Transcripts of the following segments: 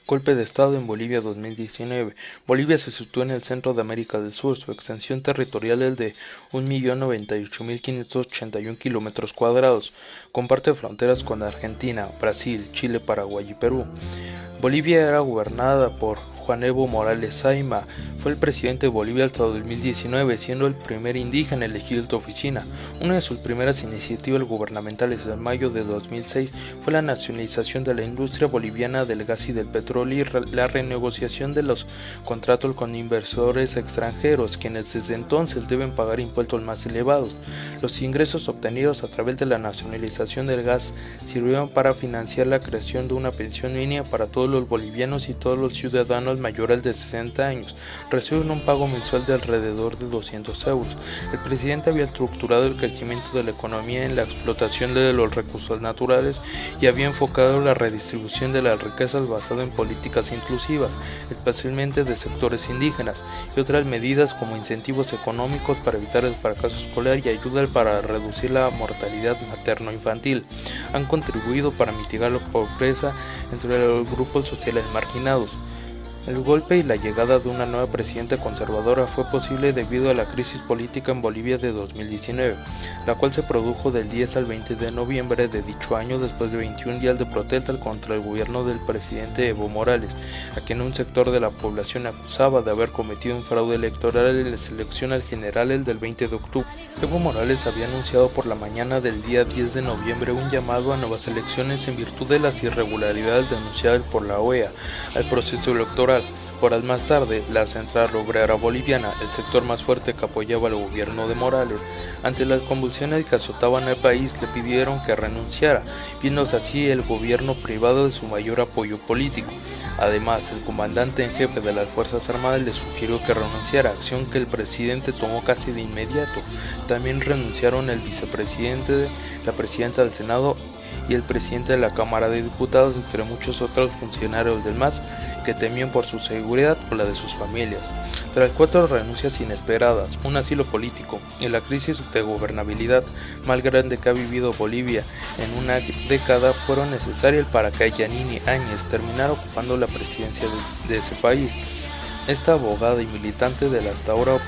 Golpe de Estado en Bolivia 2019. Bolivia se sitúa en el centro de América del Sur. Su extensión territorial es de 1.098.581 kilómetros cuadrados. Comparte fronteras con Argentina, Brasil, Chile, Paraguay y Perú. Bolivia era gobernada por Juan Evo Morales Saima. Fue el presidente de Bolivia hasta 2019, siendo el primer indígena elegido en su oficina. Una de sus primeras iniciativas gubernamentales en mayo de 2006 fue la nacionalización de la industria boliviana del gas y del petróleo y la renegociación de los contratos con inversores extranjeros, quienes desde entonces deben pagar impuestos más elevados. Los ingresos obtenidos a través de la nacionalización del gas sirvieron para financiar la creación de una pensión mínima para todos los bolivianos y todos los ciudadanos mayores de 60 años. Reciben un pago mensual de alrededor de 200 euros. El presidente había estructurado el crecimiento de la economía en la explotación de los recursos naturales y había enfocado la redistribución de las riquezas basado en políticas inclusivas, especialmente de sectores indígenas, y otras medidas como incentivos económicos para evitar el fracaso escolar y ayuda para reducir la mortalidad materno-infantil. Han contribuido para mitigar la pobreza entre los grupos sociales marginados. El golpe y la llegada de una nueva presidenta conservadora fue posible debido a la crisis política en Bolivia de 2019, la cual se produjo del 10 al 20 de noviembre de dicho año después de 21 días de protesta contra el gobierno del presidente Evo Morales, a quien un sector de la población acusaba de haber cometido un fraude electoral en las elecciones generales del 20 de octubre. Evo Morales había anunciado por la mañana del día 10 de noviembre un llamado a nuevas elecciones en virtud de las irregularidades denunciadas por la OEA al proceso electoral. Horas más tarde, la Central Obrera Boliviana, el sector más fuerte que apoyaba al gobierno de Morales, ante las convulsiones que azotaban al país, le pidieron que renunciara, viéndose así el gobierno privado de su mayor apoyo político. Además, el comandante en jefe de las Fuerzas Armadas le sugirió que renunciara, acción que el presidente tomó casi de inmediato. También renunciaron el vicepresidente, la presidenta del Senado y el presidente de la Cámara de Diputados, entre muchos otros funcionarios del MAS que temían por su seguridad o la de sus familias. Tras 4 renuncias inesperadas, un asilo político y la crisis de gobernabilidad más grande que ha vivido Bolivia en una década fueron necesarias para que Yanine Áñez terminara ocupando la presidencia de ese país. Esta abogada y militante del hasta ahora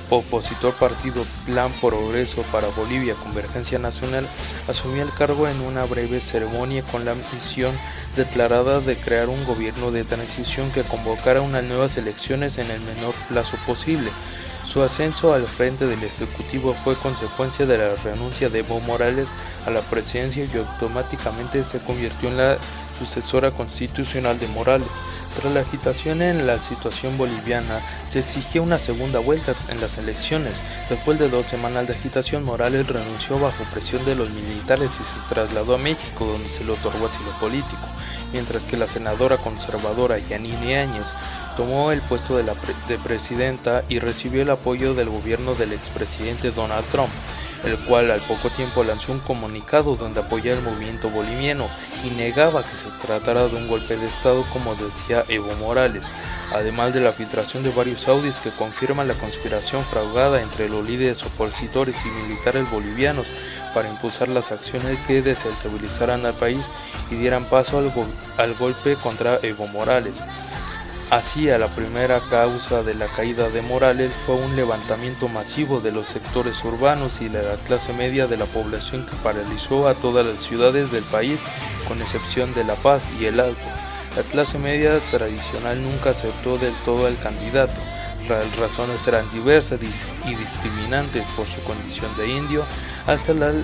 opositor partido Plan Progreso para Bolivia Convergencia Nacional asumió el cargo en una breve ceremonia con la misión declarada de crear un gobierno de transición que convocara unas nuevas elecciones en el menor plazo posible. Su ascenso al frente del Ejecutivo fue consecuencia de la renuncia de Evo Morales a la presidencia y automáticamente se convirtió en la sucesora constitucional de Morales. Tras la agitación en la situación boliviana, se exigía una segunda vuelta en las elecciones. Después de 2 semanas de agitación, Morales renunció bajo presión de los militares y se trasladó a México, donde se le otorgó asilo político, mientras que la senadora conservadora Yanine Áñez tomó el puesto de presidenta y recibió el apoyo del gobierno del expresidente Donald Trump, el cual al poco tiempo lanzó un comunicado donde apoyaba el movimiento boliviano y negaba que se tratara de un golpe de Estado como decía Evo Morales, además de la filtración de varios audios que confirman la conspiración fraudada entre los líderes opositores y militares bolivianos para impulsar las acciones que desestabilizaran al país y dieran paso al golpe contra Evo Morales. Así, la primera causa de la caída de Morales fue un levantamiento masivo de los sectores urbanos y de la clase media de la población que paralizó a todas las ciudades del país, con excepción de La Paz y El Alto. La clase media tradicional nunca aceptó del todo al candidato. Las razones eran diversas y discriminantes por su condición de indio, hasta las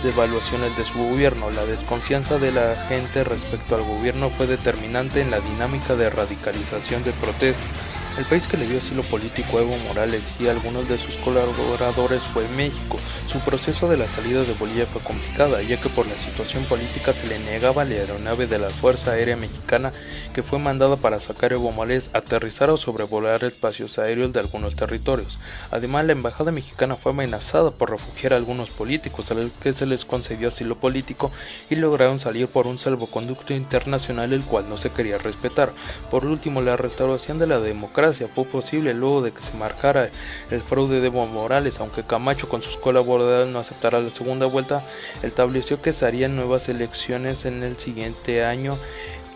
devaluaciones de su gobierno. La desconfianza de la gente respecto al gobierno fue determinante en la dinámica de radicalización de protestas. El país que le dio asilo político a Evo Morales y a algunos de sus colaboradores fue México. Su proceso de la salida de Bolivia fue complicada, ya que por la situación política se le negaba la aeronave de la Fuerza Aérea Mexicana que fue mandada para sacar a Evo Morales, aterrizar o sobrevolar espacios aéreos de algunos territorios. Además, la embajada mexicana fue amenazada por refugiar a algunos políticos a los que se les concedió asilo político y lograron salir por un salvoconducto internacional el cual no se quería respetar. Por último, la restauración de la democracia fue posible luego de que se marcara el fraude de Evo Morales, aunque Camacho con sus colaboradores no aceptara la segunda vuelta, estableció que se harían nuevas elecciones en el siguiente año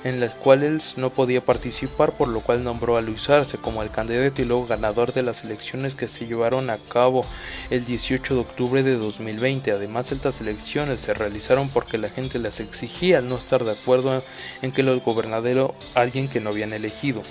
en las cuales no podía participar, por lo cual nombró a Luis Arce como el candidato y luego ganador de las elecciones que se llevaron a cabo el 18 de octubre de 2020. Además, estas elecciones se realizaron porque la gente las exigía al no estar de acuerdo en que los gobernara alguien que no habían elegido.